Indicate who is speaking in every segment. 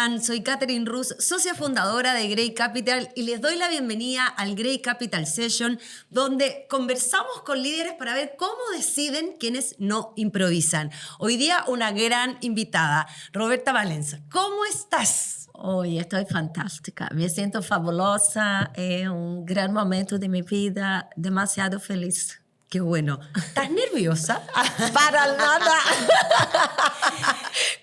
Speaker 1: están? Soy Catherine Rus, socia fundadora de Grey Capital y les doy la bienvenida al Grey Capital Session, donde conversamos con líderes para ver cómo deciden quienes no improvisan. Hoy día una gran invitada, Roberta Valencia. ¿Cómo estás?
Speaker 2: Hoy estoy fantástica, me siento fabulosa, es un gran momento de mi vida, demasiado feliz.
Speaker 1: Qué bueno. ¿Estás nerviosa?
Speaker 2: Para nada.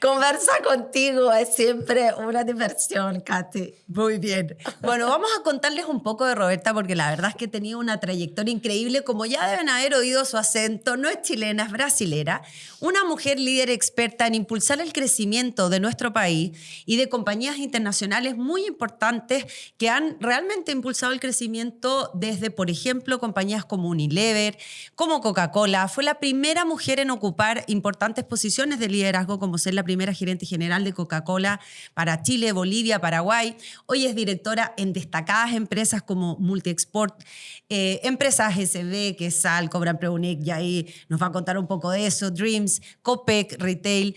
Speaker 2: Conversar contigo es siempre una diversión, Katy.
Speaker 1: Muy bien. Bueno, vamos a contarles un poco de Roberta porque la verdad es que ha tenido una trayectoria increíble. Como ya deben haber oído su acento, no es chilena, es brasilera. Una mujer líder experta en impulsar el crecimiento de nuestro país y de compañías internacionales muy importantes que han realmente impulsado el crecimiento desde, por ejemplo, compañías como Unilever, como Coca-Cola. Fue la primera mujer en ocupar importantes posiciones de liderazgo, como ser la primera gerente general de Coca-Cola para Chile, Bolivia, Paraguay. Hoy es directora en destacadas empresas como Multiexport, empresas SB, que es Sal, Cobran Preunic, y ahí nos va a contar un poco de eso, Dreams, Copec, Retail.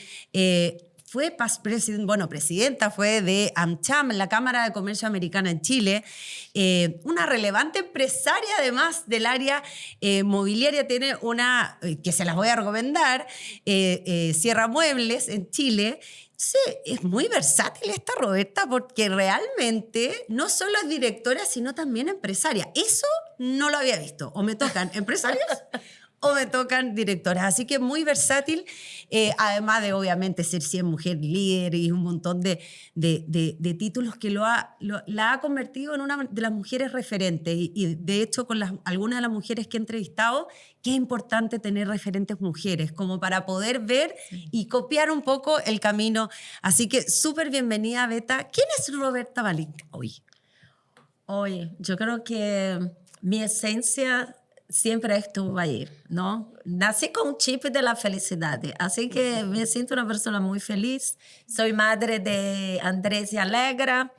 Speaker 1: Fue presidenta fue de AmCham, la Cámara de Comercio Americana en Chile. Una relevante empresaria, además del área mobiliaria, tiene una, que se las voy a recomendar, Sierra Muebles en Chile. Sí, es muy versátil esta Roberta porque realmente no solo es directora, sino también empresaria. Eso no lo había visto. O me tocan empresarios o me tocan directoras. Así que muy versátil, además de obviamente ser 100 mujer líder y un montón de títulos que la ha convertido en una de las mujeres referentes. Y de hecho, con algunas de las mujeres que he entrevistado, qué importante tener referentes mujeres, como para poder ver y copiar un poco el camino. Así que súper bienvenida, Beta. ¿Quién es Roberta Valencia hoy?
Speaker 2: Hoy, yo creo que mi esencia siempre estuvo ahí, ¿no? Nací con un chip de la felicidad, así que me siento una persona muy feliz. Soy madre de Andrés y Alegra,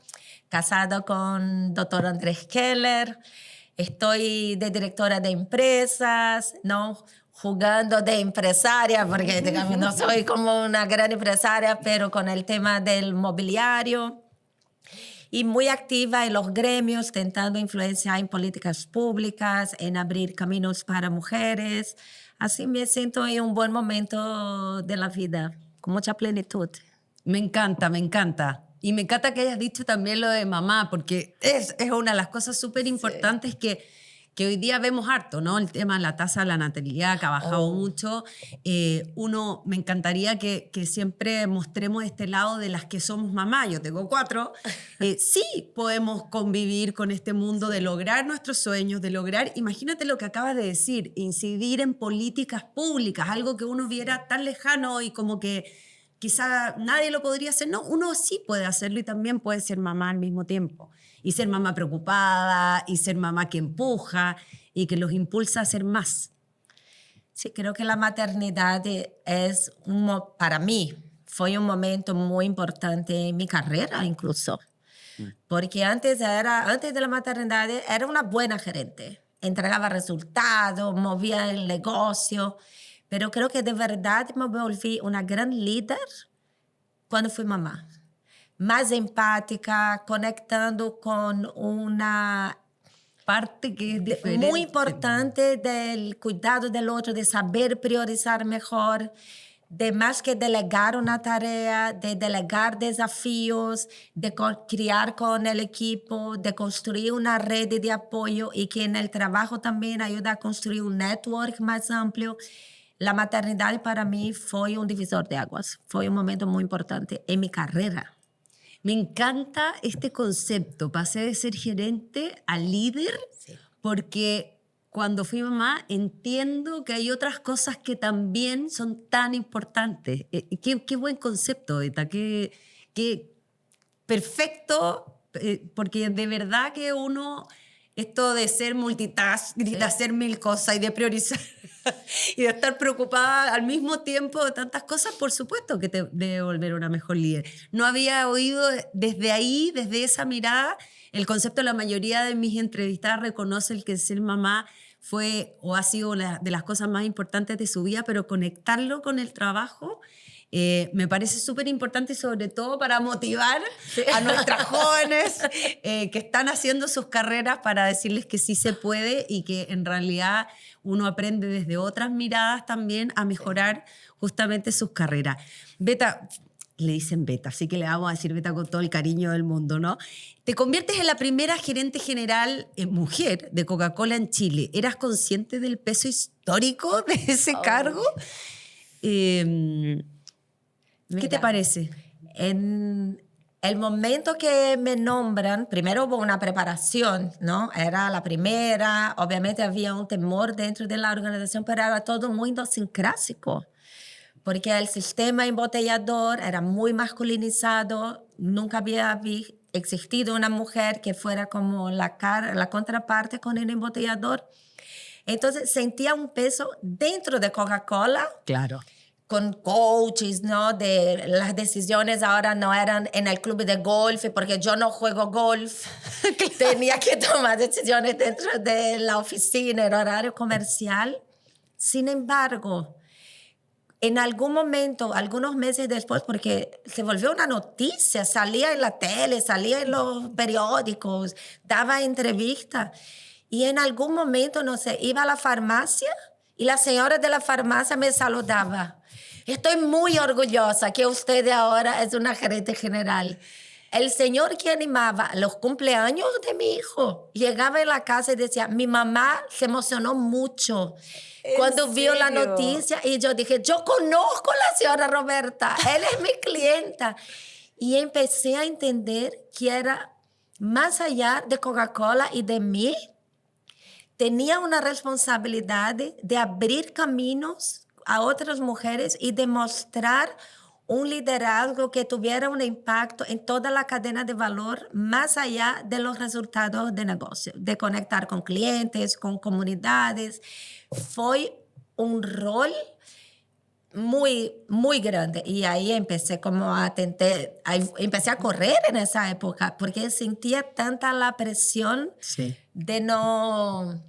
Speaker 2: casada con doctor Andrés Keller. Estoy de directora de empresas, ¿no? Jugando de empresaria, porque digamos, no soy como una gran empresaria, pero con el tema del mobiliario. Y muy activa en los gremios, tentando influenciar en políticas públicas, en abrir caminos para mujeres. Así me siento en un buen momento de la vida, con mucha plenitud.
Speaker 1: Me encanta, me encanta. Y me encanta que hayas dicho también lo de mamá, porque es una de las cosas súper importantes que hoy día vemos harto, ¿no? El tema de la tasa de la natalidad que ha bajado mucho. Me encantaría que siempre mostremos este lado de las que somos mamá. Yo tengo 4. Sí podemos convivir con este mundo de lograr nuestros sueños, de lograr, imagínate lo que acabas de decir, incidir en políticas públicas, algo que uno viera tan lejano y como que quizá nadie lo podría hacer. No, uno sí puede hacerlo y también puede ser mamá al mismo tiempo. Y ser mamá preocupada, y ser mamá que empuja y que los impulsa a hacer más.
Speaker 2: Sí, creo que la maternidad es, para mí, fue un momento muy importante en mi carrera incluso. Porque antes de la maternidad era una buena gerente. Entregaba resultados, movía el negocio. Pero creo que de verdad me volví una gran líder cuando fui mamá. Más empática, conectando con una
Speaker 1: parte que es diferente.
Speaker 2: Muy importante del cuidado del otro, de saber priorizar mejor, de más que delegar una tarea, de delegar desafíos, de crear con el equipo, de construir una red de apoyo y que en el trabajo también ayuda a construir un network más amplio. La maternidad para mí fue un divisor de aguas, fue un momento muy importante en mi carrera.
Speaker 1: Me encanta este concepto, pasé de ser gerente a líder, porque cuando fui mamá entiendo que hay otras cosas que también son tan importantes. Qué buen concepto, Beta, qué perfecto, porque de verdad que uno, esto de ser multitask, de hacer 1000 cosas y de priorizar y de estar preocupada al mismo tiempo de tantas cosas, por supuesto que te debe volver una mejor líder. No había oído desde ahí, desde esa mirada, el concepto. La mayoría de mis entrevistadas reconoce el que ser mamá fue o ha sido una de las cosas más importantes de su vida, pero conectarlo con el trabajo Me parece súper importante y sobre todo para motivar a nuestras jóvenes que están haciendo sus carreras para decirles que sí se puede y que en realidad uno aprende desde otras miradas también a mejorar justamente sus carreras. Beta, le dicen Beta, así que le vamos a decir Beta con todo el cariño del mundo, ¿no? Te conviertes en la primera gerente general mujer de Coca-Cola en Chile. ¿Eras consciente del peso histórico de ese cargo? ¿Qué te parece?
Speaker 2: En el momento que me nombran, primero hubo una preparación, ¿no? Era la primera, obviamente había un temor dentro de la organización, pero era todo muy idiosincrásico, porque el sistema embotellador era muy masculinizado, nunca había existido una mujer que fuera como la contraparte con el embotellador. Entonces sentía un peso dentro de Coca-Cola.
Speaker 1: Claro.
Speaker 2: Con coaches, ¿no? De las decisiones ahora no eran en el club de golf, porque yo no juego golf. Tenía que tomar decisiones dentro de la oficina, el horario comercial. Sin embargo, en algún momento, algunos meses después, porque se volvió una noticia, salía en la tele, salía en los periódicos, daba entrevistas. Y en algún momento, no sé, iba a la farmacia y la señora de la farmacia me saludaba. Estoy muy orgullosa que usted ahora es una gerente general. El señor que animaba los cumpleaños de mi hijo llegaba en la casa y decía, mi mamá se emocionó mucho cuando vio la noticia. Y yo dije, yo conozco a la señora Roberta, él es mi clienta. Y empecé a entender que era más allá de Coca-Cola y de mí, tenía una responsabilidad de abrir caminos a otras mujeres y demostrar un liderazgo que tuviera un impacto en toda la cadena de valor, más allá de los resultados de negocio, de conectar con clientes, con comunidades. Fue un rol muy, muy grande. Y ahí empecé como empecé a correr en esa época, porque sentía tanta la presión de no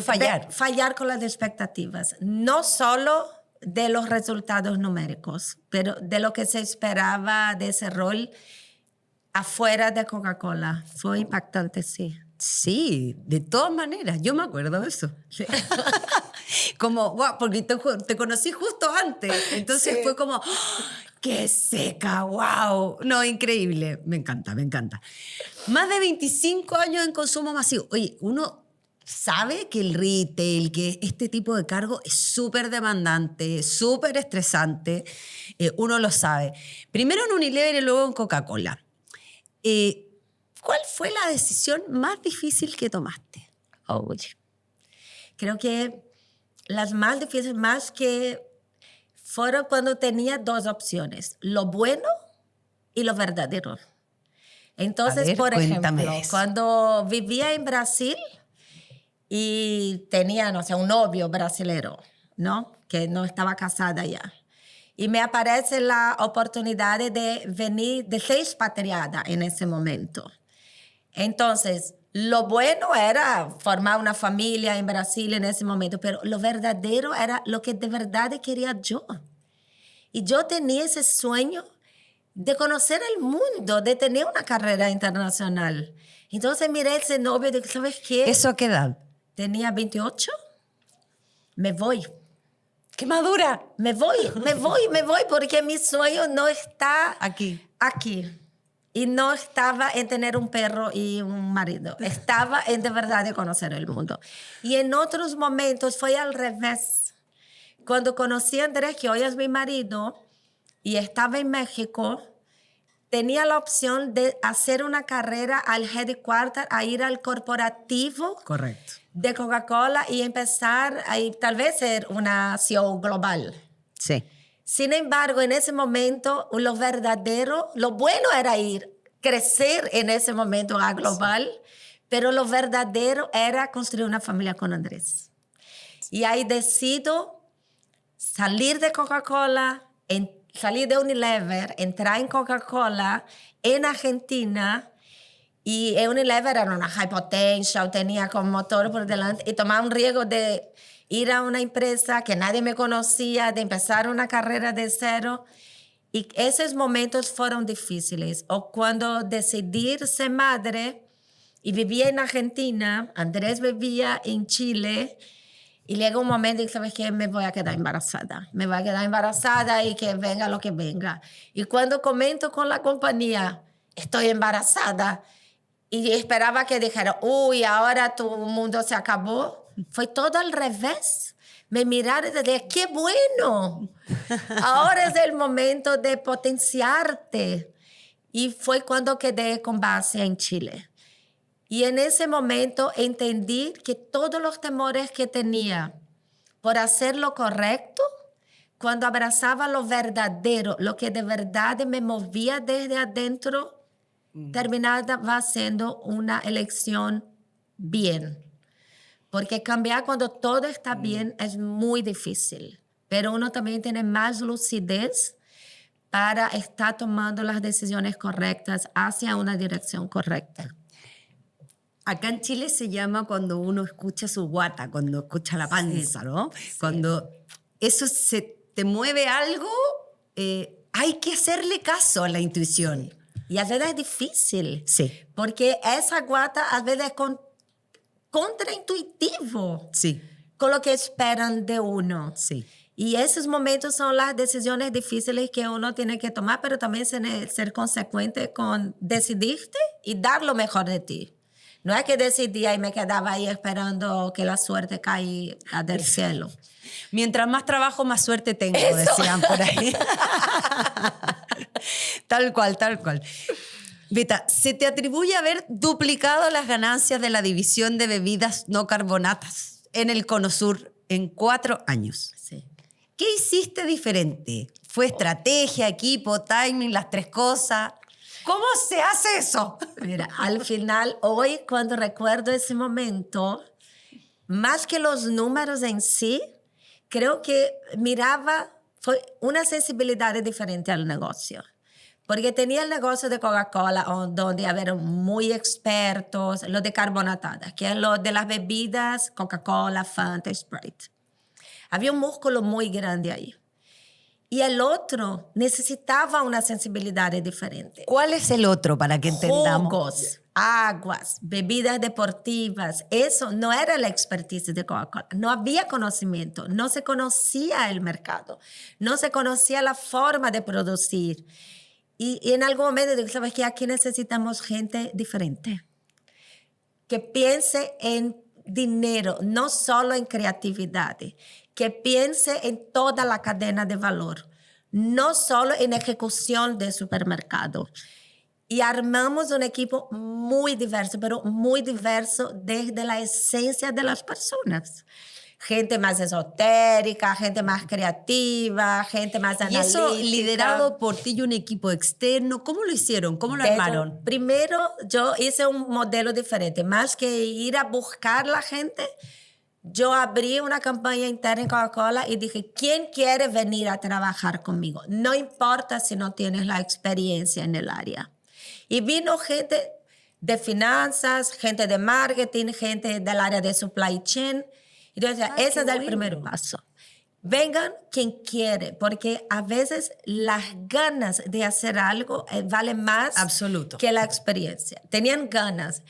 Speaker 1: fallar.
Speaker 2: De fallar con las expectativas. No solo de los resultados numéricos, pero de lo que se esperaba de ese rol afuera de Coca-Cola. Fue impactante, sí.
Speaker 1: Sí, de todas maneras. Yo me acuerdo de eso. Sí. Como, wow, porque te conocí justo antes. Entonces fue como, ¡oh, qué seca! ¡Wow! No, increíble. Me encanta, me encanta. Más de 25 años en consumo masivo. Oye, uno sabe que el retail, que este tipo de cargo es súper demandante, súper estresante. Uno lo sabe. Primero en Unilever y luego en Coca-Cola. ¿Cuál fue la decisión más difícil que tomaste?
Speaker 2: Oye, creo que las más difíciles, más que fueron cuando tenía dos opciones, lo bueno y lo verdadero. Entonces, por ejemplo, cuando vivía en Brasil y tenía, no sé, un novio brasilero, ¿no? Que no estaba casada ya. Y me aparece la oportunidad de venir, de ser expatriada en ese momento. Entonces, lo bueno era formar una familia en Brasil en ese momento, pero lo verdadero era lo que de verdad quería yo. Y yo tenía ese sueño de conocer el mundo, de tener una carrera internacional. Entonces miré a ese novio y dije, ¿sabes qué?
Speaker 1: ¿Eso a qué edad?
Speaker 2: Tenía 28. Me voy.
Speaker 1: ¡Qué madura!
Speaker 2: Me voy, porque mi sueño no está
Speaker 1: aquí.
Speaker 2: Y no estaba en tener un perro y un marido. Estaba en de verdad de conocer el mundo. Y en otros momentos fue al revés. Cuando conocí a Andrés, que hoy es mi marido, y estaba en México, tenía la opción de hacer una carrera al headquarter, a ir al corporativo.
Speaker 1: Correcto.
Speaker 2: De Coca-Cola y empezar a tal vez ser una CEO global.
Speaker 1: Sí.
Speaker 2: Sin embargo, en ese momento, lo bueno era crecer en ese momento a global, pero lo verdadero era construir una familia con Andrés. Y ahí decido salir de Coca-Cola, salir de Unilever, entrar en Coca-Cola en Argentina. Y Unilever era una high potential, tenía como motor por delante y tomaba un riesgo de ir a una empresa que nadie me conocía, de empezar una carrera de cero. Y esos momentos fueron difíciles. O cuando decidí ser madre y vivía en Argentina, Andrés vivía en Chile, y llega un momento y sabes que me voy a quedar embarazada. Me voy a quedar embarazada y que venga lo que venga. Y cuando comento con la compañía, estoy embarazada, y esperaba que dijera, uy, ahora tu mundo se acabó. Fue todo al revés. Me miraron y dije, qué bueno. Ahora es el momento de potenciarte. Y fue cuando quedé con base en Chile. Y en ese momento entendí que todos los temores que tenía por hacer lo correcto, cuando abrazaba lo verdadero, lo que de verdad me movía desde adentro, terminaba siendo una elección bien. Porque cambiar cuando todo está bien es muy difícil. Pero uno también tiene más lucidez para estar tomando las decisiones correctas hacia una dirección correcta.
Speaker 1: Acá en Chile se llama cuando uno escucha su guata, cuando escucha la panza,
Speaker 2: Sí,
Speaker 1: ¿no?
Speaker 2: sí.
Speaker 1: Cuando eso se te mueve algo, hay que hacerle caso a la intuición.
Speaker 2: Y a veces es difícil.
Speaker 1: Sí.
Speaker 2: Porque esa guata a veces es contraintuitivo
Speaker 1: Sí,
Speaker 2: con lo que esperan de uno.
Speaker 1: sí.
Speaker 2: Y esos momentos son las decisiones difíciles que uno tiene que tomar, pero también ser consecuente con decidiste y dar lo mejor de ti. No es que decidía y me quedaba ahí esperando que la suerte caiga del cielo.
Speaker 1: Mientras más trabajo, más suerte tengo,
Speaker 2: Eso.
Speaker 1: decían por ahí. Tal cual, tal cual. Beta, ¿se te atribuye haber duplicado las ganancias de la división de bebidas no carbonatas en el Cono Sur en 4 años?
Speaker 2: Sí.
Speaker 1: ¿Qué hiciste diferente? ¿Fue estrategia, equipo, timing, las 3 cosas? ¿Cómo se hace eso?
Speaker 2: Mira, al final, hoy cuando recuerdo ese momento, más que los números en sí, creo que miraba, fue una sensibilidad diferente al negocio. Porque tenía el negocio de Coca-Cola, donde había muy expertos, lo de carbonatadas, que es lo de las bebidas, Coca-Cola, Fanta, Sprite. Había un músculo muy grande ahí. Y el otro necesitaba una sensibilidad diferente.
Speaker 1: ¿Cuál es el otro para que entendamos?
Speaker 2: Jugos, aguas, bebidas deportivas. Eso no era la expertise de Coca-Cola. No había conocimiento. No se conocía el mercado. No se conocía la forma de producir. Y en algún momento digo, ¿sabes qué? Aquí necesitamos gente diferente. Que piense en dinero, no solo en creatividad. Que piense en toda la cadena de valor, no solo en ejecución de supermercado. Y armamos un equipo muy diverso, pero muy diverso desde la esencia de las personas. Gente más esotérica, gente más creativa, gente más analítica.
Speaker 1: Y eso liderado por ti y un equipo externo. ¿Cómo lo hicieron? ¿Cómo lo armaron?
Speaker 2: Primero, yo hice un modelo diferente. Más que ir a buscar la gente, yo abrí una campaña interna en Coca-Cola y dije, ¿quién quiere venir a trabajar conmigo? No importa si no tienes la experiencia en el área. Y vino gente de finanzas, gente de marketing, gente del área de supply chain. Y yo decía, ese es el primer paso. Vengan quien quiere, porque a veces las ganas de hacer algo valen más que la experiencia. Tenían ganas.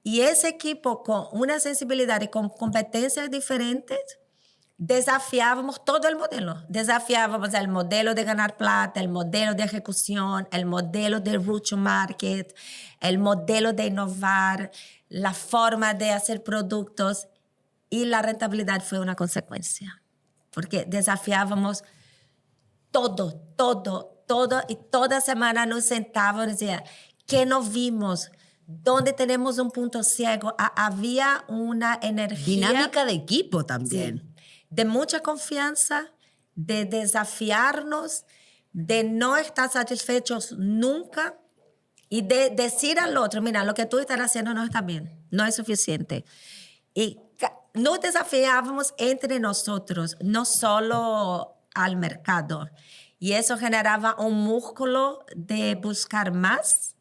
Speaker 2: Y ese equipo con una sensibilidad y con competencias diferentes, desafiábamos todo el modelo. Desafiábamos el modelo de ganar plata, el modelo de ejecución, el modelo de route to market, el modelo de innovar, la forma de hacer productos. Y la rentabilidad fue una consecuencia. Porque desafiábamos todo. Y toda semana nos sentábamos y decíamos, ¿qué no vimos? ¿Dónde tenemos un punto ciego? Había una energía.
Speaker 1: Dinámica de equipo también.
Speaker 2: Sí, de mucha confianza, de desafiarnos, de no estar satisfechos nunca y de decir al otro, mira, lo que tú estás haciendo no está bien, no es suficiente. Y nos desafiábamos entre nosotros, no solo al mercado. Y eso generaba un músculo de buscar más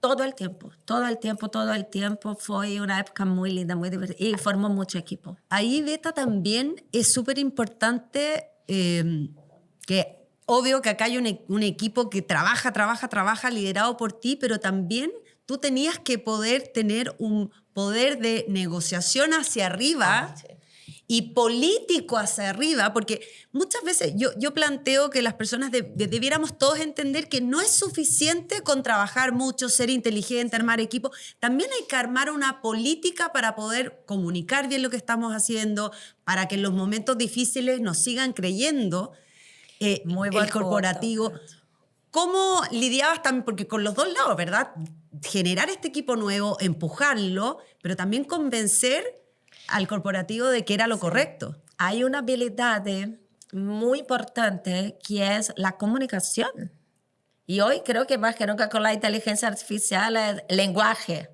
Speaker 2: todo el tiempo, todo el tiempo, todo el tiempo. Fue una época muy linda, muy divertida y formó mucho equipo.
Speaker 1: Ahí, Beta, también es súper importante que, obvio que acá hay un equipo que trabaja, liderado por ti, pero también tú tenías que poder tener un poder de negociación hacia arriba.
Speaker 2: Sí.
Speaker 1: Y político hacia arriba, porque muchas veces yo planteo que las personas debiéramos todos entender que no es suficiente con trabajar mucho, ser inteligente, armar equipo. También hay que armar una política para poder comunicar bien lo que estamos haciendo, para que en los momentos difíciles nos sigan creyendo.
Speaker 2: Muy buen
Speaker 1: El corporativo.
Speaker 2: punto.
Speaker 1: ¿Cómo lidiabas también? Porque con los dos lados, ¿verdad? Generar este equipo nuevo, empujarlo, pero también convencer al corporativo de que era lo correcto.
Speaker 2: Hay una habilidad muy importante que es la comunicación. Y hoy creo que más que nunca con la inteligencia artificial es lenguaje.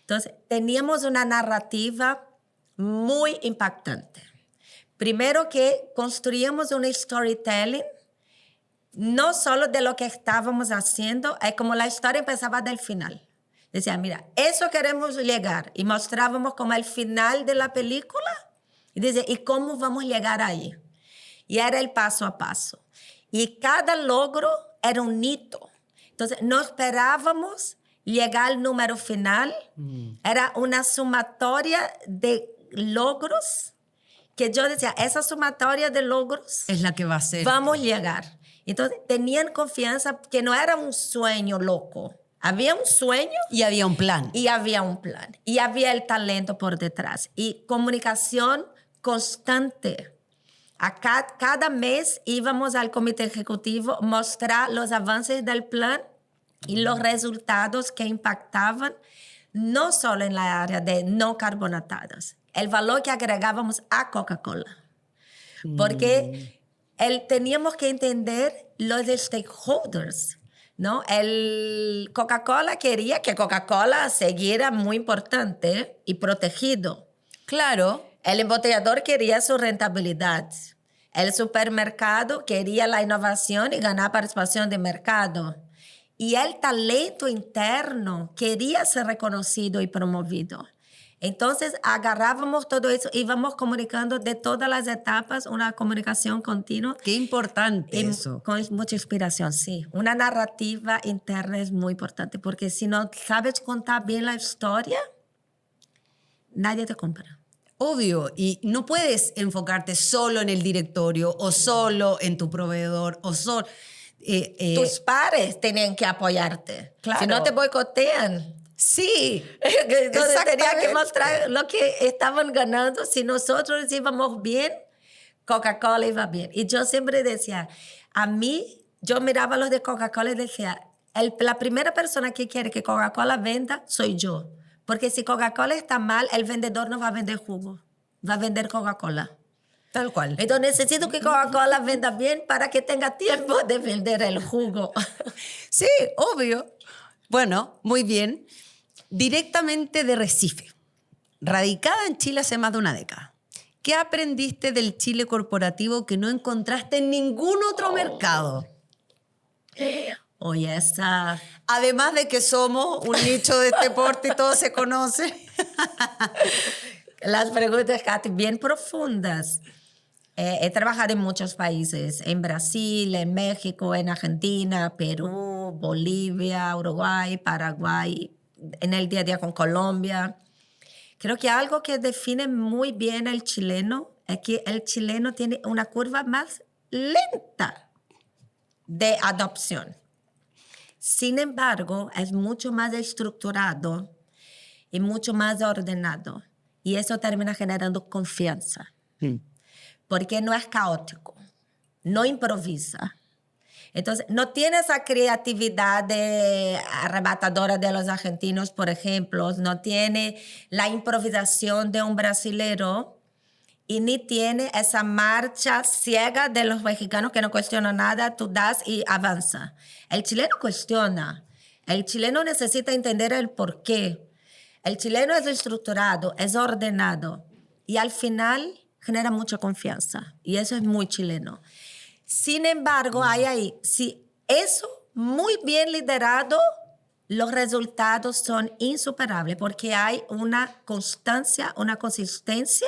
Speaker 2: Entonces, teníamos una narrativa muy impactante. Primero que construíamos un storytelling, no solo de lo que estábamos haciendo, es como la historia empezaba del final. Decía, mira, eso queremos llegar. Y mostrábamos como el final de la película. Y decía, ¿y cómo vamos a llegar ahí? Y era el paso a paso. Y cada logro era un hito. Entonces, no esperábamos llegar al número final. Era una sumatoria de logros que yo decía, esa sumatoria de logros
Speaker 1: Es la que va a ser.
Speaker 2: vamos a llegar. Entonces, tenían confianza que no era un sueño loco. Había un sueño
Speaker 1: Y había un plan.
Speaker 2: y había un plan. Y había el talento por detrás. Y comunicación constante. Cada mes íbamos al comité ejecutivo mostrar los avances del plan y los resultados que impactaban no solo en la área de no carbonatadas, el valor que agregábamos a Coca-Cola. Porque teníamos que entender los stakeholders, ¿no? El Coca-Cola quería que Coca-Cola siguiera muy importante y protegido.
Speaker 1: Claro.
Speaker 2: El embotellador quería su rentabilidad. El supermercado quería la innovación y ganar participación de mercado. Y el talento interno quería ser reconocido y promovido. Entonces, agarrábamos todo eso, íbamos comunicando de todas las etapas, una comunicación continua.
Speaker 1: Qué importante eso.
Speaker 2: Con mucha inspiración, sí. Una narrativa interna es muy importante, porque si no sabes contar bien la historia, nadie te compra.
Speaker 1: Obvio, y no puedes enfocarte solo en el directorio o solo en tu proveedor o solo...
Speaker 2: Tus pares tienen que apoyarte.
Speaker 1: Claro.
Speaker 2: Si no te boicotean.
Speaker 1: Sí,
Speaker 2: Entonces tenía que
Speaker 1: exactamente.
Speaker 2: mostrar lo que estaban ganando. Si nosotros íbamos bien, Coca-Cola iba bien. Y yo siempre decía, a mí, yo miraba a los de Coca-Cola y decía, la primera persona que quiere que Coca-Cola venda soy yo. Porque si Coca-Cola está mal, el vendedor no va a vender jugo, va a vender Coca-Cola.
Speaker 1: Tal cual.
Speaker 2: Entonces necesito que Coca-Cola venda bien para que tenga tiempo de vender el jugo.
Speaker 1: Sí, obvio. Bueno, muy bien. Directamente de Recife, radicada en Chile hace más de una década. ¿Qué aprendiste del Chile corporativo que no encontraste en ningún otro mercado?
Speaker 2: Oye, esa...
Speaker 1: Además de que somos un nicho de este porte y todos se conocen.
Speaker 2: Las preguntas, Katy, bien profundas. He trabajado en muchos países, en Brasil, en México, en Argentina, Perú, Bolivia, Uruguay, Paraguay, en el día a día con Colombia. Creo que algo que define muy bien al chileno es que el chileno tiene una curva más lenta de adopción. Sin embargo, es mucho más estructurado y mucho más ordenado. Y eso termina generando confianza. Porque no es caótico, no improvisa. Entonces, no tiene esa creatividad arrebatadora de los argentinos, por ejemplo, no tiene la improvisación de un brasilero y ni tiene esa marcha ciega de los mexicanos que no cuestionan nada, tú das y avanza. El chileno cuestiona, el chileno necesita entender el porqué. El chileno es estructurado, es ordenado y al final genera mucha confianza y eso es muy chileno. Sin embargo, hay ahí, si eso muy bien liderado, los resultados son insuperables porque hay una constancia, una consistencia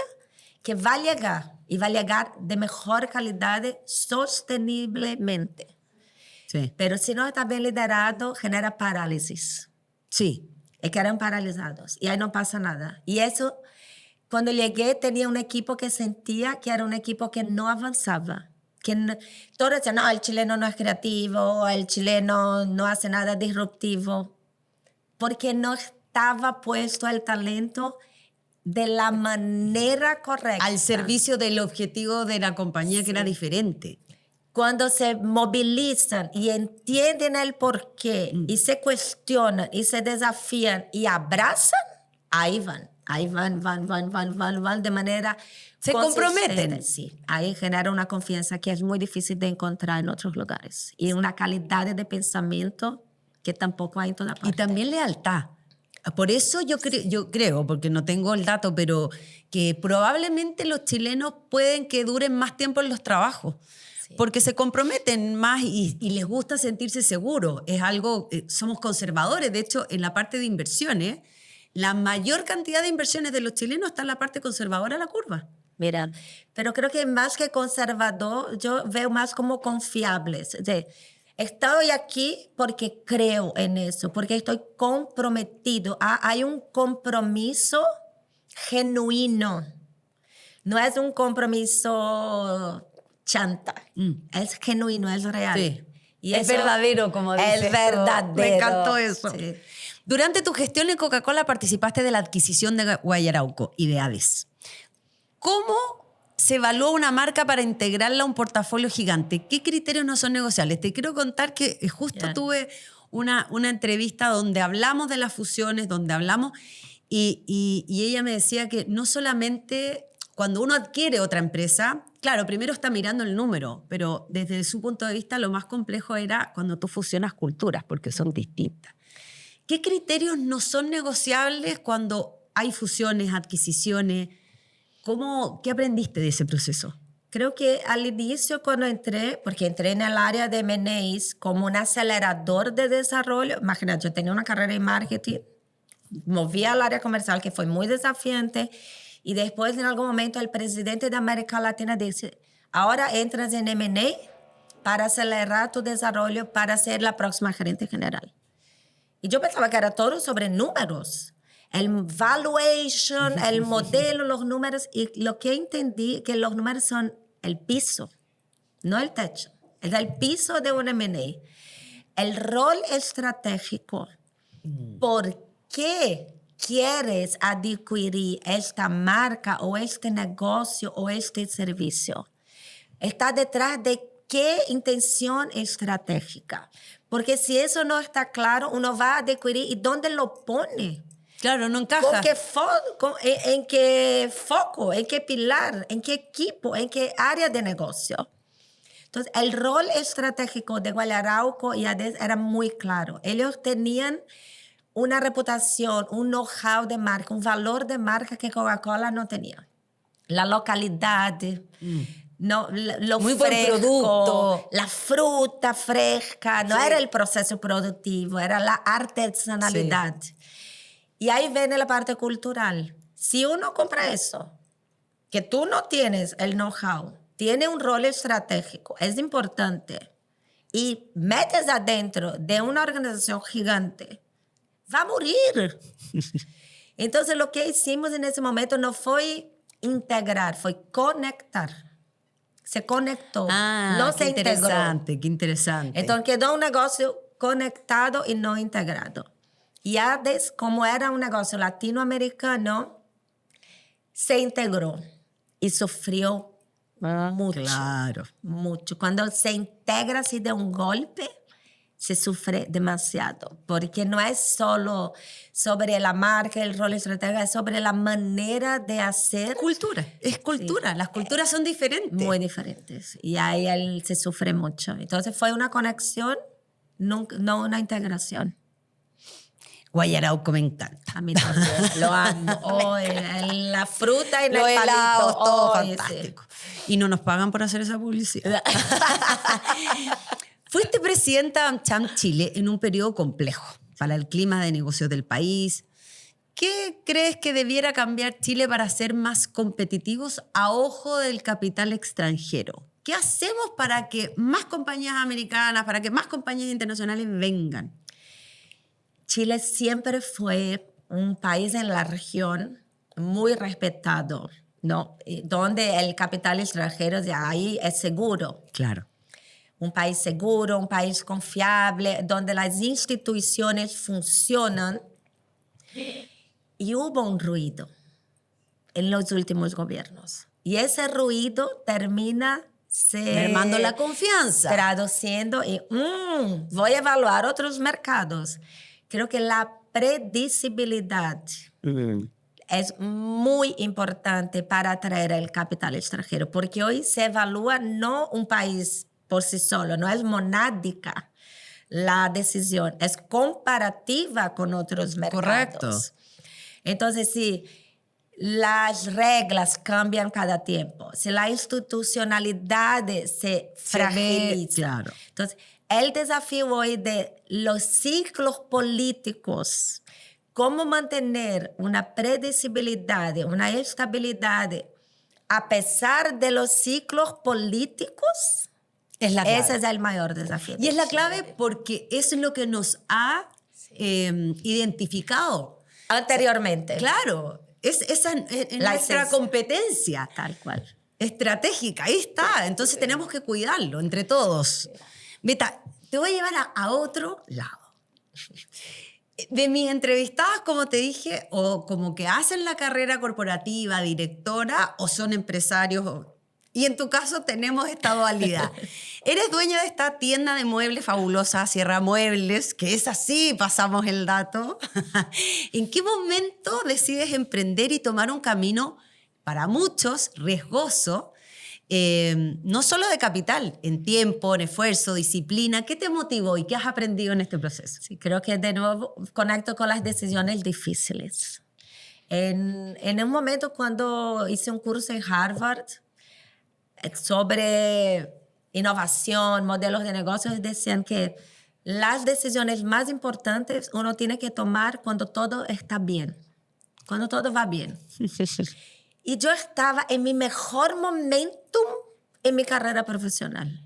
Speaker 2: que va a llegar y va a llegar de mejor calidad sosteniblemente.
Speaker 1: Sí.
Speaker 2: Pero si no está bien liderado, genera parálisis.
Speaker 1: Sí.
Speaker 2: Y quedan paralizados y ahí no pasa nada. Y eso, cuando llegué, tenía un equipo que sentía que era un equipo que no avanzaba. Todos decían, no, el chileno no es creativo, el chileno no hace nada disruptivo, porque no estaba puesto el talento de la manera correcta.
Speaker 1: Al servicio del objetivo de la compañía, que era diferente.
Speaker 2: Cuando se movilizan y entienden el porqué y se cuestionan y se desafían y abrazan, ahí van de manera
Speaker 1: se comprometen.
Speaker 2: Sí, ahí genera una confianza que es muy difícil de encontrar en otros lugares y una calidad de pensamiento que tampoco hay en toda parte.
Speaker 1: Y también lealtad. Por eso yo creo, porque no tengo el dato, pero que probablemente los chilenos pueden que duren más tiempo en los trabajos. Porque se comprometen más y les gusta sentirse seguros. Es algo, somos conservadores. De hecho, en la parte de inversiones, la mayor cantidad de inversiones de los chilenos está en la parte conservadora de la curva.
Speaker 2: Mira, pero creo que más que conservador, yo veo más como confiables. Estoy aquí porque creo en eso, porque estoy comprometido. Hay un compromiso genuino. No es un compromiso chanta. Es genuino, es real.
Speaker 1: Sí.
Speaker 2: Y
Speaker 1: es verdadero, como dices.
Speaker 2: Es verdadero.
Speaker 1: Me encantó eso.
Speaker 2: Sí.
Speaker 1: Durante tu gestión en Coca-Cola participaste de la adquisición de Guayarauco y de Hades. ¿Cómo se evalúa una marca para integrarla a un portafolio gigante? ¿Qué criterios no son negociables? Te quiero contar que justo tuve una entrevista donde hablamos de las fusiones, donde hablamos, y ella me decía que no solamente cuando uno adquiere otra empresa, claro, primero está mirando el número, pero desde su punto de vista lo más complejo era cuando tú fusionas culturas, porque son distintas. ¿Qué criterios no son negociables cuando hay fusiones, adquisiciones? ¿Qué aprendiste de ese proceso?
Speaker 2: Creo que al inicio cuando entré, porque entré en el área de M&As como un acelerador de desarrollo, imagínate, yo tenía una carrera en marketing, moví al área comercial que fue muy desafiante y después en algún momento el presidente de América Latina dice, ahora entras en M&A para acelerar tu desarrollo para ser la próxima gerente general. Y yo pensaba que era todo sobre números. El valuation, el modelo, los números. Y lo que entendí que los números son el piso, no el techo. Es el piso de un M&A. El rol estratégico. ¿Por qué quieres adquirir esta marca o este negocio o este servicio? Está detrás de qué intención estratégica. Porque si eso no está claro, uno va a adquirir y ¿dónde lo pone?
Speaker 1: Claro, no encaja.
Speaker 2: ¿En qué foco? ¿En qué pilar? ¿En qué equipo? ¿En qué área de negocio? Entonces, el rol estratégico de Guayarauco y Hades era muy claro. Ellos tenían una reputación, un know-how de marca, un valor de marca que Coca-Cola no tenía. La localidad, lo
Speaker 1: muy
Speaker 2: fresco,
Speaker 1: buen producto,
Speaker 2: la fruta fresca, no era el proceso productivo, era la artesanalidad. Sí. Y ahí viene la parte cultural. Si uno compra eso, que tú no tienes el know-how, tiene un rol estratégico, es importante, y metes adentro de una organización gigante, va a morir. Entonces, lo que hicimos en ese momento no fue integrar, fue conectar. Se conectó, no se integró.
Speaker 1: Qué interesante.
Speaker 2: Entonces, quedó un negocio conectado y no integrado. Y Hades, como era un negocio latinoamericano, se integró y sufrió mucho.
Speaker 1: Claro.
Speaker 2: Mucho. Cuando se integra así de un golpe, se sufre demasiado. Porque no es solo sobre la marca, el rol estratégico, es sobre la manera de hacer.
Speaker 1: Cultura. Es cultura. Sí. Las culturas son diferentes.
Speaker 2: Muy diferentes. Y ahí se sufre mucho. Entonces fue una conexión, no una integración.
Speaker 1: Guayarauco me encanta.
Speaker 2: A mí también, lo amo. La fruta y el
Speaker 1: palito. Todo
Speaker 2: fantástico.
Speaker 1: Sí. Y no nos pagan por hacer esa publicidad. Fuiste presidenta de AmCham Chile en un periodo complejo. para el clima de negocios del país. ¿Qué crees que debiera cambiar Chile para ser más competitivos a ojo del capital extranjero? ¿Qué hacemos para que más compañías americanas, para que más compañías internacionales vengan?
Speaker 2: Chile siempre fue un país en la región muy respetado, ¿no? Donde el capital extranjero de ahí es seguro.
Speaker 1: Claro.
Speaker 2: Un país seguro, un país confiable, donde las instituciones funcionan. Y hubo un ruido en los últimos gobiernos. Y ese ruido termina
Speaker 1: mermando la confianza.
Speaker 2: Traduciendo y voy a evaluar otros mercados. Creo que la predecibilidad es muy importante para atraer el capital extranjero, porque hoy se evalúa no un país por sí solo, no es monádica la decisión, es comparativa con otros mercados.
Speaker 1: Correcto.
Speaker 2: Entonces, si las reglas cambian cada tiempo, si la institucionalidad se fragiliza.
Speaker 1: Claro.
Speaker 2: Entonces, el desafío hoy de los ciclos políticos, cómo mantener una predecibilidad, una estabilidad a pesar de los ciclos políticos,
Speaker 1: es la clave.
Speaker 2: Ese es el mayor desafío.
Speaker 1: Y es la clave porque eso es lo que nos ha identificado.
Speaker 2: Anteriormente.
Speaker 1: Claro, esa es nuestra competencia.
Speaker 2: Tal cual.
Speaker 1: Estratégica, ahí está. Entonces tenemos que cuidarlo entre todos. Beta, te voy a llevar a otro lado. De mis entrevistadas, como te dije, o como que hacen la carrera corporativa, directora, o son empresarios. Y en tu caso tenemos esta dualidad. Eres dueña de esta tienda de muebles fabulosa, Sierra Muebles, que es así, pasamos el dato. ¿En qué momento decides emprender y tomar un camino, para muchos, riesgoso, no solo de capital, en tiempo, en esfuerzo, disciplina? ¿Qué te motivó y qué has aprendido en este proceso?
Speaker 2: Sí, creo que de nuevo conecto con las decisiones difíciles. En un momento cuando hice un curso en Harvard sobre innovación, modelos de negocios, decían que las decisiones más importantes uno tiene que tomar cuando todo está bien, cuando todo va bien. Y yo estaba en mi mejor momento en mi carrera profesional.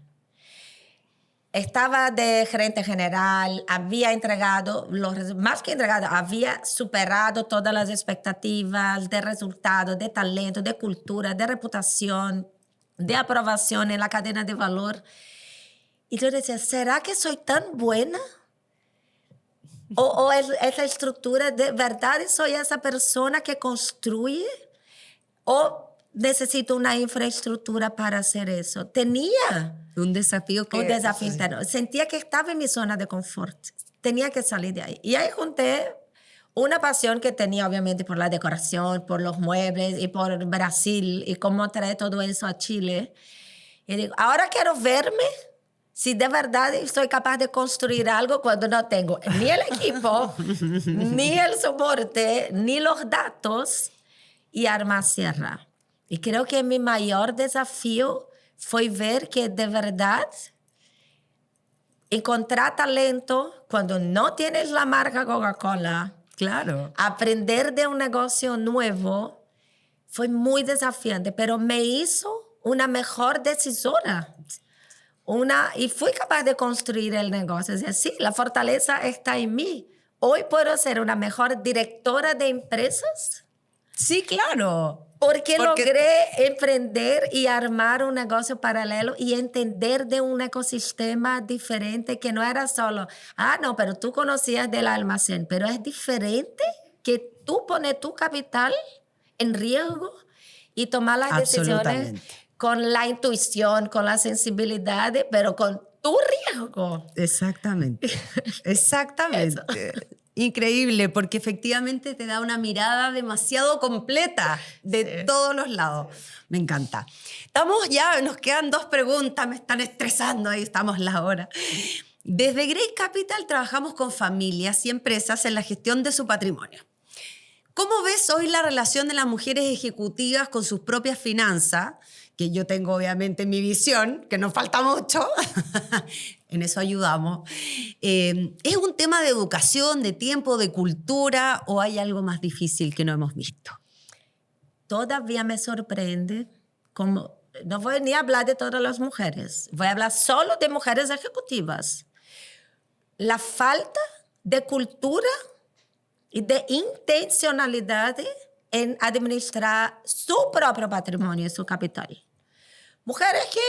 Speaker 2: Estaba de gerente general, había entregado, más que entregado, había superado todas las expectativas de resultados, de talento, de cultura, de reputación, de aprobación en la cadena de valor. Y yo decía, ¿será que soy tan buena? ¿O esa estructura de verdad soy esa persona que construye? ¿O necesito una infraestructura para hacer eso? Tenía
Speaker 1: un desafío
Speaker 2: interno. Sentía que estaba en mi zona de confort. Tenía que salir de ahí. Y ahí junté una pasión que tenía obviamente por la decoración, por los muebles y por Brasil y cómo traer todo eso a Chile. Y digo, ahora quiero verme si de verdad soy capaz de construir algo cuando no tengo ni el equipo, ni el soporte, ni los datos, y armar Sierra. Y creo que mi mayor desafío fue ver que de verdad encontrar talento cuando no tienes la marca Coca-Cola.
Speaker 1: Claro.
Speaker 2: Aprender de un negocio nuevo fue muy desafiante, pero me hizo una mejor decisora. Y fui capaz de construir el negocio. Es decir, sí, la fortaleza está en mí. Hoy puedo ser una mejor directora de empresas.
Speaker 1: Sí, claro.
Speaker 2: Porque logré emprender y armar un negocio paralelo y entender de un ecosistema diferente que no era solo, no, pero tú conocías del almacén, pero es diferente que tú pones tu capital en riesgo y tomar las decisiones con la intuición, con la sensibilidad, pero con tu riesgo.
Speaker 1: Exactamente. Exactamente. Increíble, porque efectivamente te da una mirada demasiado completa de todos los lados. Me encanta. Nos quedan 2 preguntas, me están estresando, ahí estamos la hora. Desde Grey Capital trabajamos con familias y empresas en la gestión de su patrimonio. ¿Cómo ves hoy la relación de las mujeres ejecutivas con sus propias finanzas? Que yo tengo obviamente mi visión, que nos falta mucho, en eso ayudamos. ¿Es un tema de educación, de tiempo, de cultura o hay algo más difícil que no hemos visto?
Speaker 2: Todavía me sorprende como... No voy ni a hablar de todas las mujeres, voy a hablar solo de mujeres ejecutivas. La falta de cultura y de intencionalidad en administrar su propio patrimonio y su capital. Mujeres que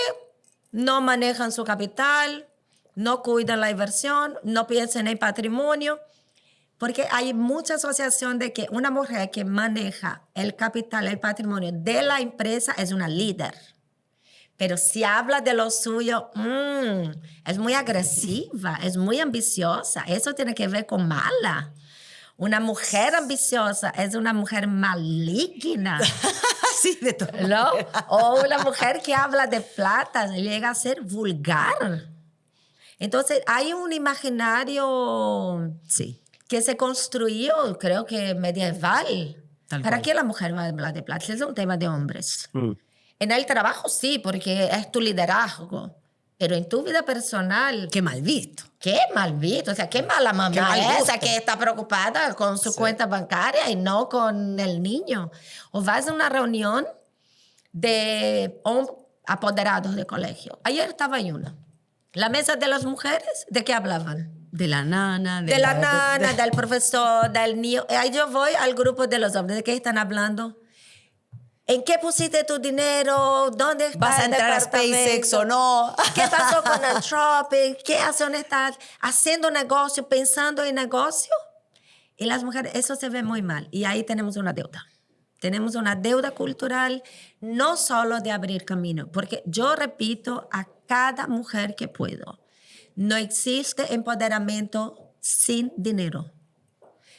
Speaker 2: no manejan su capital, no cuidan la inversión, no piensan en patrimonio, porque hay mucha asociación de que una mujer que maneja el capital, el patrimonio de la empresa es una líder. Pero si habla de lo suyo, es muy agresiva, es muy ambiciosa. Eso tiene que ver con mala. Una mujer ambiciosa es una mujer maligna.
Speaker 1: Sí, de todo.
Speaker 2: ¿No? O una mujer que habla de plata llega a ser vulgar. Entonces, hay un imaginario que se construyó, creo que medieval. ¿Para qué la mujer va a hablar de plata? Ese es un tema de hombres. En el trabajo sí, porque es tu liderazgo. Pero en tu vida personal...
Speaker 1: Qué mal visto.
Speaker 2: Qué mal visto. O sea, qué mala mamá esa que está preocupada con su cuenta bancaria y no con el niño. O vas a una reunión de apoderados de colegio. Ayer estaba en una. La mesa de las mujeres, ¿de qué hablaban?
Speaker 1: De la nana.
Speaker 2: De la nana, del profesor, del niño. Ahí yo voy al grupo de los hombres. ¿De qué están hablando? ¿En qué pusiste tu dinero? ¿Dónde está
Speaker 1: ¿Vas a entrar a SpaceX o no?
Speaker 2: ¿Qué pasó con Anthropic? ¿Qué acción estás haciendo negocio, pensando en negocio? Y las mujeres, eso se ve muy mal. Y ahí tenemos una deuda. Tenemos una deuda cultural, no solo de abrir camino. Porque yo repito a cada mujer que puedo, no existe empoderamiento sin dinero.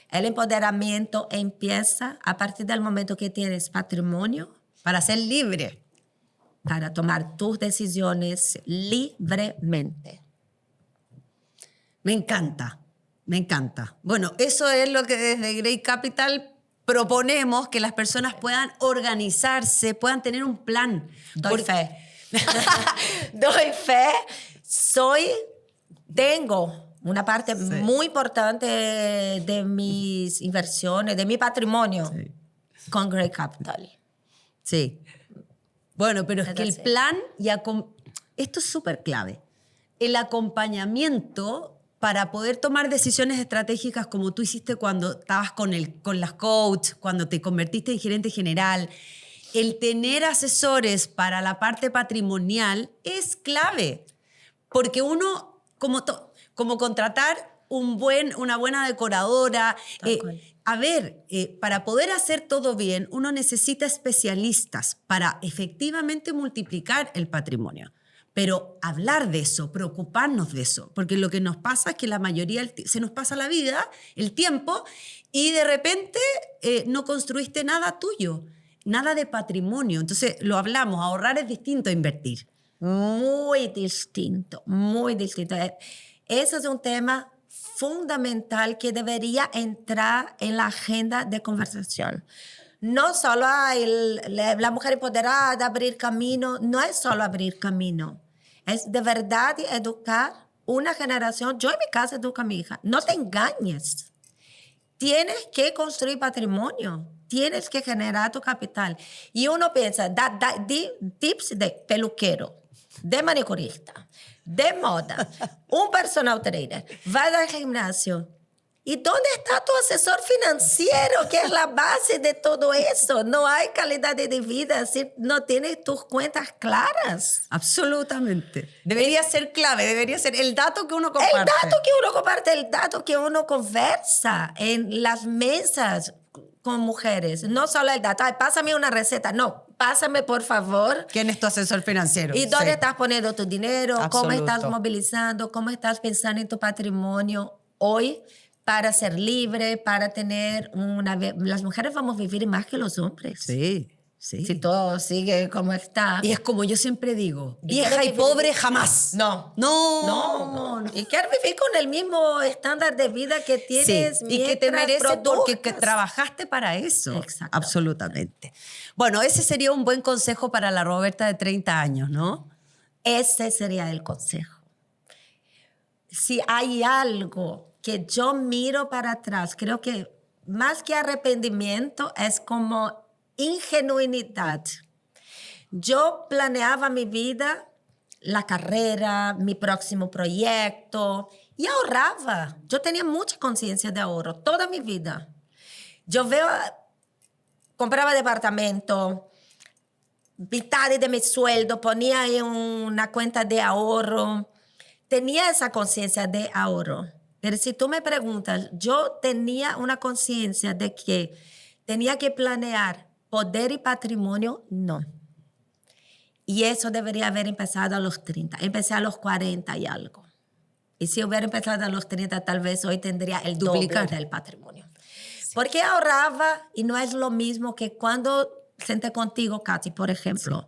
Speaker 2: El empoderamiento empieza a partir del momento que tienes patrimonio
Speaker 1: para ser libre.
Speaker 2: Para tomar tus decisiones libremente.
Speaker 1: Me encanta, me encanta. Bueno, eso es lo que desde Grey Capital proponemos, que las personas puedan organizarse, puedan tener un plan.
Speaker 2: Doy fe. Doy fe. Tengo una parte muy importante de mis inversiones, de mi patrimonio, con Grey Capital.
Speaker 1: Sí. Bueno, pero es que el plan, esto es súper clave. El acompañamiento para poder tomar decisiones estratégicas como tú hiciste cuando estabas con las coach, cuando te convertiste en gerente general. El tener asesores para la parte patrimonial es clave. Porque uno, como contratar una buena decoradora. Para poder hacer todo bien, uno necesita especialistas para efectivamente multiplicar el patrimonio. Pero hablar de eso, preocuparnos de eso, porque lo que nos pasa es que la mayoría se nos pasa la vida, el tiempo, y de repente no construiste nada tuyo, nada de patrimonio. Entonces, lo hablamos, ahorrar es distinto a invertir.
Speaker 2: Muy distinto, muy distinto. Ese es un tema fundamental que debería entrar en la agenda de conversación. No solo la mujer empoderada, abrir camino, no es solo abrir camino. Es de verdad educar una generación. Yo en mi casa educo a mi hija. No te engañes. Tienes que construir patrimonio. Tienes que generar tu capital. Y uno piensa, tips de peluquero, de manicurista, de moda, un personal trainer, vas al gimnasio. ¿Y dónde está tu asesor financiero, que es la base de todo eso? No hay calidad de vida si no tienes tus cuentas claras.
Speaker 1: Absolutamente. Debería ser clave, debería ser el dato que uno comparte.
Speaker 2: El dato que uno comparte, el dato que uno conversa en las mesas con mujeres. No solo el dato, pásame una receta. No, pásame por favor.
Speaker 1: ¿Quién es tu asesor financiero?
Speaker 2: ¿Y dónde estás poniendo tu dinero? ¿Cómo estás movilizando? ¿Cómo estás pensando en tu patrimonio hoy? Para ser libre, para tener las mujeres vamos a vivir más que los hombres.
Speaker 1: Sí, Sí.
Speaker 2: Si todo sigue como está.
Speaker 1: Y es como yo siempre digo,
Speaker 2: Y
Speaker 1: vieja
Speaker 2: quiero
Speaker 1: y
Speaker 2: que
Speaker 1: pobre
Speaker 2: vivir-
Speaker 1: jamás.
Speaker 2: No.
Speaker 1: No.
Speaker 2: No. Y quiero vivir con el mismo estándar de vida que
Speaker 1: Sí,
Speaker 2: tienes
Speaker 1: y que te
Speaker 2: mientras
Speaker 1: mereces porque que
Speaker 2: produzcas.
Speaker 1: trabajaste para eso.
Speaker 2: Exactamente.
Speaker 1: Absolutamente. Bueno, ese sería un buen consejo para la Roberta de 30 años, ¿no?
Speaker 2: Ese sería el consejo. Si hay algo que yo miro para atrás, creo que más que arrepentimiento es como ingenuidad. Yo planeaba mi vida, la carrera, mi próximo proyecto y ahorraba. Yo tenía mucha conciencia de ahorro toda mi vida. Yo compraba departamento, mitad de mi sueldo, ponía en una cuenta de ahorro. Tenía esa conciencia de ahorro. Pero si tú me preguntas, yo tenía una conciencia de que tenía que planear poder y patrimonio, no. Y eso debería haber empezado a los 30. Empecé a los 40 y algo. Y si hubiera empezado a los 30, tal vez hoy tendría el
Speaker 1: Duplicar.
Speaker 2: doble del patrimonio. Porque ahorraba y no es lo mismo que cuando senté contigo, Katy, por ejemplo,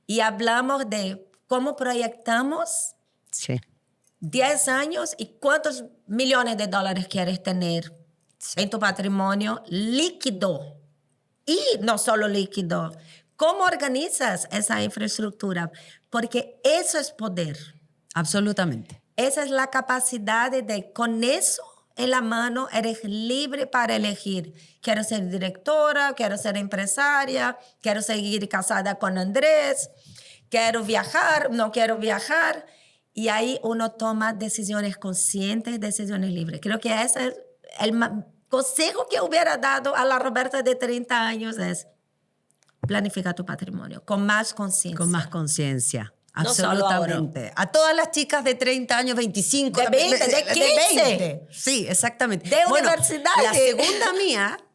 Speaker 2: y hablamos de cómo proyectamos
Speaker 1: Sí.
Speaker 2: 10 años y cuántos millones de dólares quieres tener en tu patrimonio líquido. Y no solo líquido. ¿Cómo organizas esa infraestructura? Porque eso es poder.
Speaker 1: Absolutamente.
Speaker 2: Esa es la capacidad de, con eso en la mano, eres libre para elegir. Quiero ser directora, quiero ser empresaria, quiero seguir casada con Andrés, quiero viajar, no quiero viajar. Y ahí uno toma decisiones conscientes, decisiones libres. Creo que ese es el consejo que hubiera dado a la Roberta de 30 años es planifica tu patrimonio con más conciencia.
Speaker 1: Con más conciencia.
Speaker 2: No solo
Speaker 1: Absolutamente. A todas las chicas de 30 años, 25,
Speaker 2: De 20, de 15.
Speaker 1: Sí, exactamente.
Speaker 2: De universidad.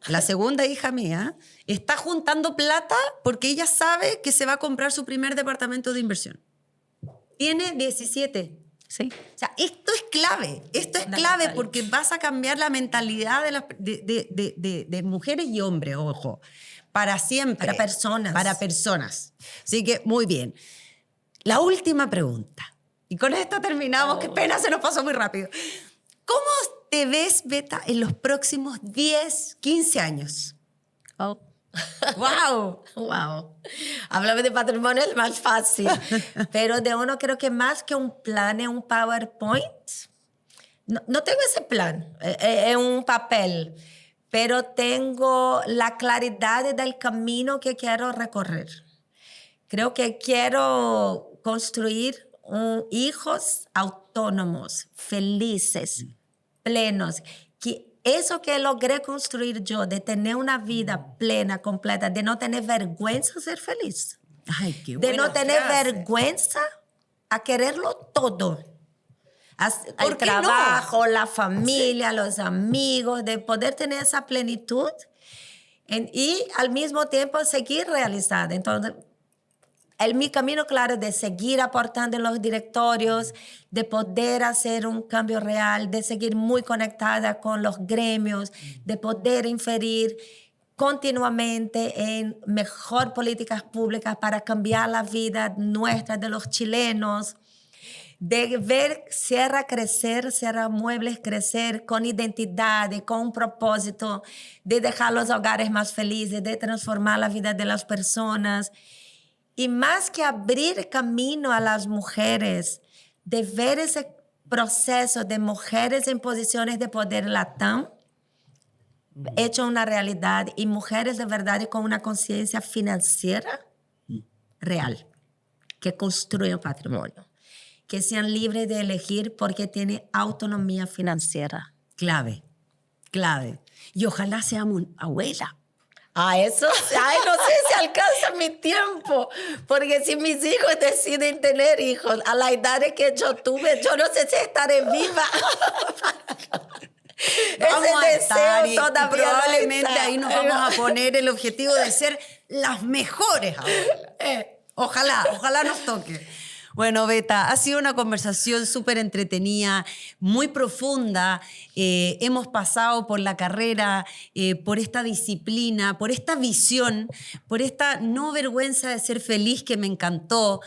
Speaker 1: La segunda hija mía, está juntando plata porque ella sabe que se va a comprar su primer departamento de inversión. Tiene 17.
Speaker 2: Sí.
Speaker 1: O sea, esto es clave. Esto es clave porque vas a cambiar la mentalidad de mujeres y hombres, ojo, para siempre.
Speaker 2: Para personas.
Speaker 1: Para personas. Así que, muy bien. La última pregunta. Y con esto terminamos. Qué pena, se nos pasó muy rápido. ¿Cómo te ves, Beta, en los próximos 10, 15 años?
Speaker 2: Oh.
Speaker 1: ¡Wow!
Speaker 2: Wow. Hablar de patrimonio es más fácil. Pero de uno creo que más que un plan, es un PowerPoint. No tengo ese plan en un papel, pero tengo la claridad del camino que quiero recorrer. Creo que quiero construir hijos autónomos, felices, plenos. Que eso que logré construir yo, de tener una vida plena, completa, de no tener vergüenza de ser feliz.
Speaker 1: Ay, qué
Speaker 2: De
Speaker 1: buena
Speaker 2: no tener
Speaker 1: frase.
Speaker 2: vergüenza a quererlo todo.
Speaker 1: ¿Por
Speaker 2: El
Speaker 1: qué
Speaker 2: trabajo, la familia, los amigos, de poder tener esa plenitud y al mismo tiempo seguir realizada. Entonces, mi camino claro de seguir aportando en los directorios, de poder hacer un cambio real, de seguir muy conectada con los gremios, de poder inferir continuamente en mejor políticas públicas para cambiar la vida nuestra de los chilenos, de ver Sierra crecer, Sierra Muebles crecer con identidad y con un propósito de dejar los hogares más felices, de transformar la vida de las personas. Y más que abrir camino a las mujeres, de ver ese proceso de mujeres en posiciones de poder en la TAM hecho una realidad y mujeres de verdad y con una conciencia financiera real, que construyan patrimonio, que sean libres de elegir porque tienen autonomía financiera.
Speaker 1: Clave, clave. Y ojalá seamos abuela.
Speaker 2: A eso, ay, no sé si alcanza mi tiempo, porque si mis hijos deciden tener hijos a la edad que yo tuve, yo no sé si estaré viva.
Speaker 1: Vamos
Speaker 2: Ese
Speaker 1: a estar
Speaker 2: deseo todavía
Speaker 1: probablemente
Speaker 2: no está.
Speaker 1: ahí nos vamos a poner el objetivo de ser las mejores abuelas. Ojalá nos toque. Bueno, Beta, ha sido una conversación súper entretenida, muy profunda. Hemos pasado por la carrera, por esta disciplina, por esta visión, por esta no vergüenza de ser feliz que me encantó,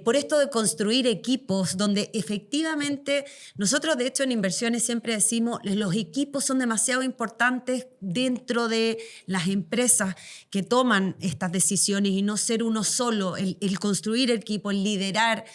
Speaker 1: por esto de construir equipos donde efectivamente nosotros, de hecho, en inversiones siempre decimos los equipos son demasiado importantes dentro de las empresas que toman estas decisiones y no ser uno solo, el construir equipo, el liderar.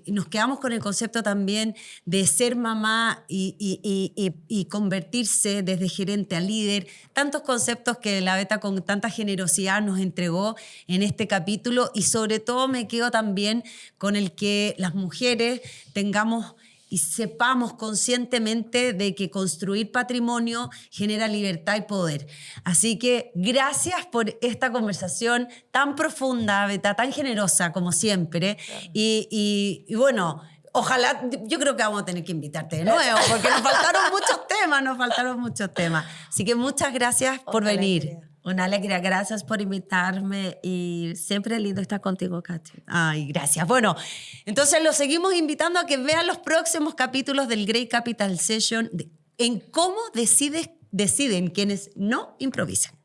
Speaker 1: Nos quedamos con el concepto también de ser mamá y convertirse desde gerente a líder. Tantos conceptos que la Beta con tanta generosidad nos entregó en este capítulo y sobre todo me quedo también con el que las mujeres tengamos y sepamos conscientemente de que construir patrimonio genera libertad y poder. Así que gracias por esta conversación tan profunda, Beta, tan generosa como siempre. Claro. Y bueno, ojalá, yo creo que vamos a tener que invitarte de nuevo porque nos faltaron muchos temas. Así que muchas gracias por venir.
Speaker 2: Una alegría, gracias por invitarme y siempre es lindo estar contigo, Katy.
Speaker 1: Ay, gracias. Bueno, entonces los seguimos invitando a que vean los próximos capítulos del Great Capital Session en cómo deciden quienes no improvisan.